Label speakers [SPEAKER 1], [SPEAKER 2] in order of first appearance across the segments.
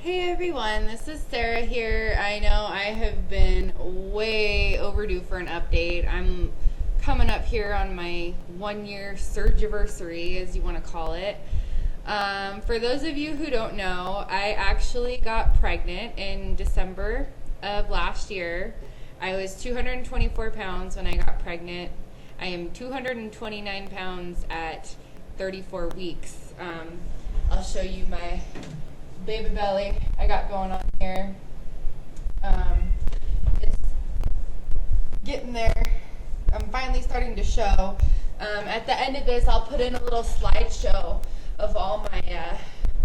[SPEAKER 1] Hey everyone, this is Sarah here. I know I have been way overdue for an update. I'm coming up here on my 1 year surgiversary, as you want to call it. For those of you who don't know, I actually got pregnant in December of last year. I was 224 pounds when I got pregnant. I am 229 pounds at 34 weeks. I'll show you my baby belly I got going on here. It's getting there. I'm finally starting to show. At the end of this, I'll put in a little slideshow of all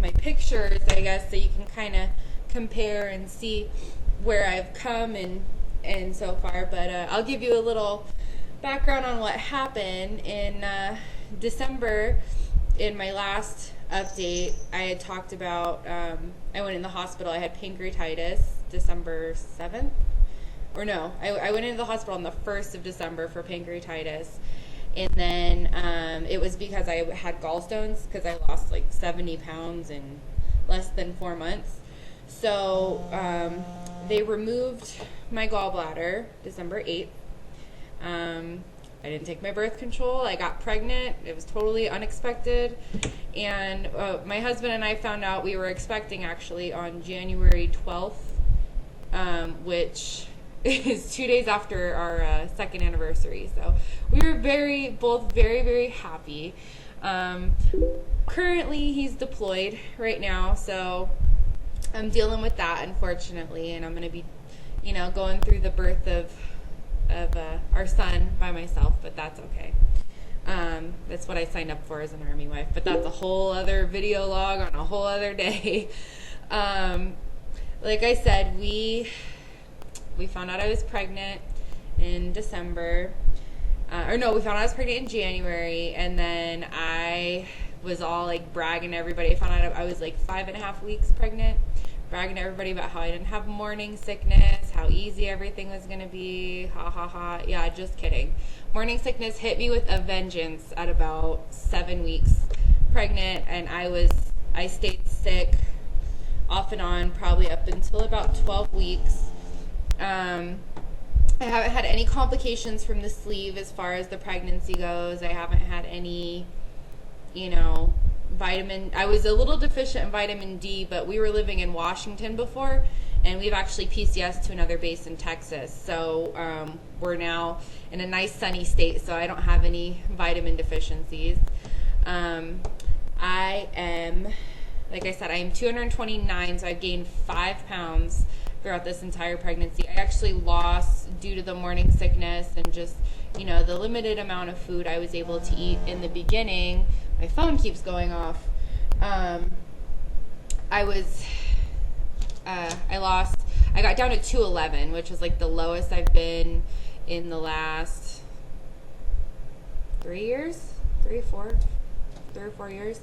[SPEAKER 1] my pictures, I guess, so you can kind of compare and see where I've come and so far. But I'll give you a little background on what happened in December. In my last update, I had talked about I went in the hospital. I had pancreatitis December 7th. Or no, I went into the hospital on the 1st of December for pancreatitis. And then it was because I had gallstones because I lost like 70 pounds in less than 4 months. So they removed my gallbladder December 8th. I didn't take my birth control. I got pregnant. It was totally unexpected. And my husband and I found out we were expecting actually on January 12th, which is 2 days after our second anniversary. So we were both very, very happy. Currently, he's deployed right now, so I'm dealing with that, unfortunately, and I'm going to be, going through the birth of our son by myself, but that's okay. That's what I signed up for as an Army wife, but that's a whole other video log on a whole other day. Like I said, we found out I was pregnant in December. We found out I was pregnant in January, and then I was all like bragging to everybody. I found out I was like 5.5 weeks pregnant, bragging to everybody about how I didn't have morning sickness, how easy everything was going to be, ha ha ha. Yeah, just kidding. Morning sickness hit me with a vengeance at about 7 weeks pregnant, and I stayed sick off and on probably up until about 12 weeks. I haven't had any complications from the sleeve as far as the pregnancy goes. I haven't had any, I was a little deficient in vitamin D, but we were living in Washington before, and we've actually PCS to another base in Texas. So we're now in a nice sunny state, so I don't have any vitamin deficiencies. I am, like I said, I am 229, so I've gained 5 pounds throughout this entire pregnancy. I actually lost due to the morning sickness and just, the limited amount of food I was able to eat in the beginning. My phone keeps going off. I got down to 211, which was like the lowest I've been in the last 3 or 4 years,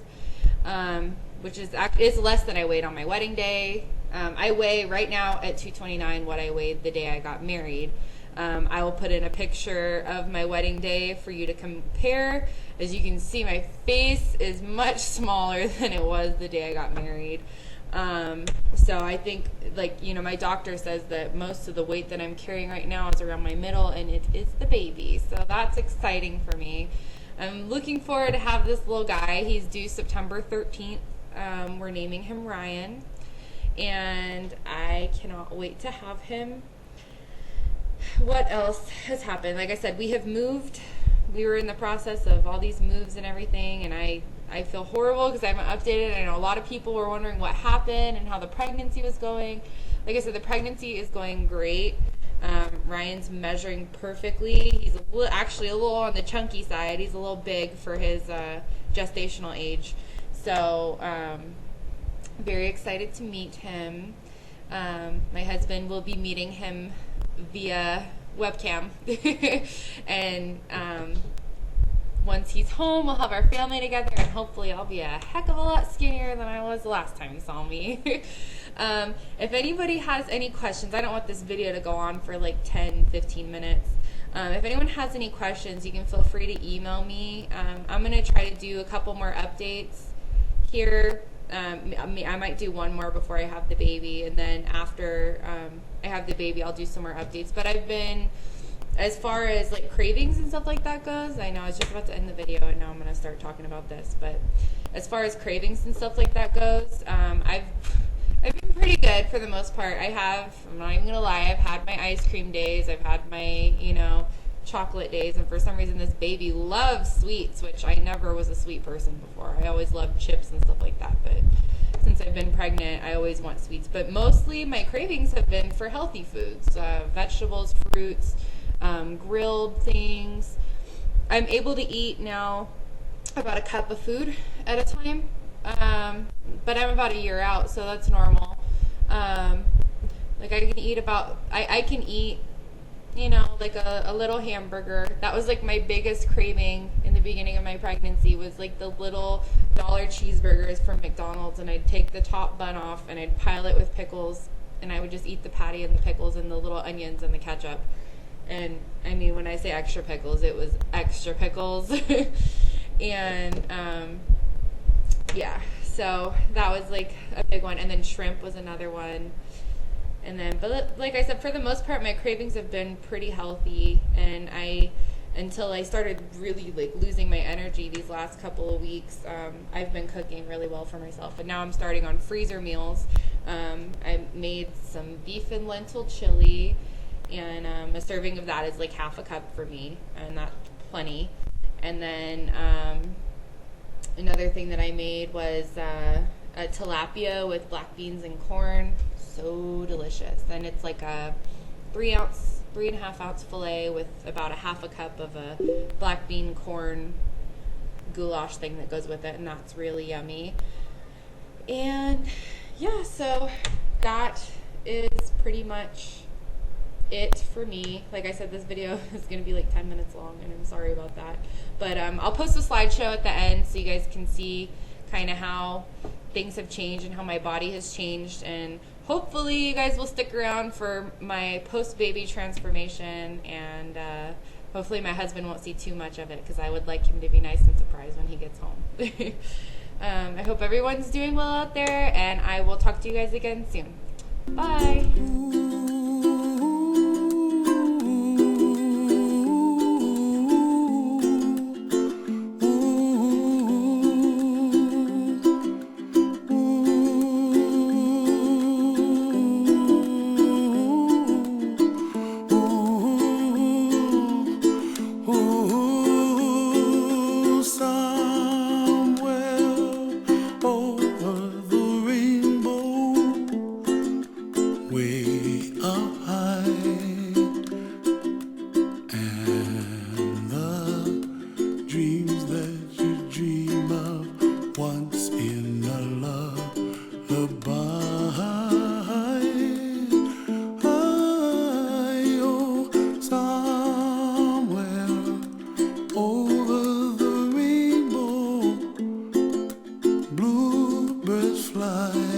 [SPEAKER 1] which is less than I weighed on my wedding day. I weigh right now at 229 what I weighed the day I got married. I will put in a picture of my wedding day for you to compare. As you can see, my face is much smaller than it was the day I got married. So I think, my doctor says that most of the weight that I'm carrying right now is around my middle, and it is the baby. So that's exciting for me. I'm looking forward to have this little guy. He's due September 13th. We're naming him Ryan, and I cannot wait to have him. What else has happened? Like I said, we have moved. We were in the process of all these moves and everything, and I feel horrible because I haven't updated. I know a lot of people were wondering what happened and how the pregnancy was going. Like I said, the pregnancy is going great. Ryan's measuring perfectly. He's actually a little on the chunky side. He's a little big for his gestational age. So very excited to meet him. My husband will be meeting him via webcam. And once he's home, we'll have our family together, and hopefully I'll be a heck of a lot skinnier than I was the last time you saw me. If anybody has any questions, I don't want this video to go on for like 10-15 minutes. If anyone has any questions, you can feel free to email me. I'm going to try to do a couple more updates here I might do one more before I have the baby, and then after I have the baby, I'll do some more updates. But I've been, as far as like cravings and stuff like that goes, I know I was just about to end the video, and now I'm going to start talking about this. But as far as cravings and stuff like that goes, I've been pretty good for the most part. I'm not even going to lie, I've had my ice cream days, I've had my, chocolate days, and for some reason this baby loves sweets, which I never was a sweet person before. I always loved chips and stuff like that, but since I've been pregnant, I always want sweets. But mostly my cravings have been for healthy foods, vegetables, fruits, grilled things. I'm able to eat now about a cup of food at a time, but I'm about a year out, so that's normal. Like I can eat like a little hamburger. That was like my biggest craving in the beginning of my pregnancy, was like the little dollar cheeseburgers from McDonald's, and I'd take the top bun off and I'd pile it with pickles, and I would just eat the patty and the pickles and the little onions and the ketchup. And I mean, when I say extra pickles, it was extra pickles. And yeah, so that was like a big one. And then shrimp was another one. And then, but like I said, for the most part, my cravings have been pretty healthy, and until I started really like losing my energy these last couple of weeks, I've been cooking really well for myself, and now I'm starting on freezer meals. I made some beef and lentil chili, and a serving of that is like half a cup for me, and that's plenty. And then another thing that I made was a tilapia with black beans and corn. So delicious. And it's like a 3.5 ounce filet with about a half a cup of a black bean corn goulash thing that goes with it, and that's really yummy. And yeah, so that is pretty much it for me. Like I said, this video is going to be like 10 minutes long, and I'm sorry about that. But I'll post a slideshow at the end so you guys can see kind of how things have changed and how my body has changed, and hopefully you guys will stick around for my post-baby transformation, and hopefully my husband won't see too much of it, because I would like him to be nice and surprised when he gets home. I hope everyone's doing well out there, and I will talk to you guys again soon. Bye!
[SPEAKER 2] Bluebirds fly.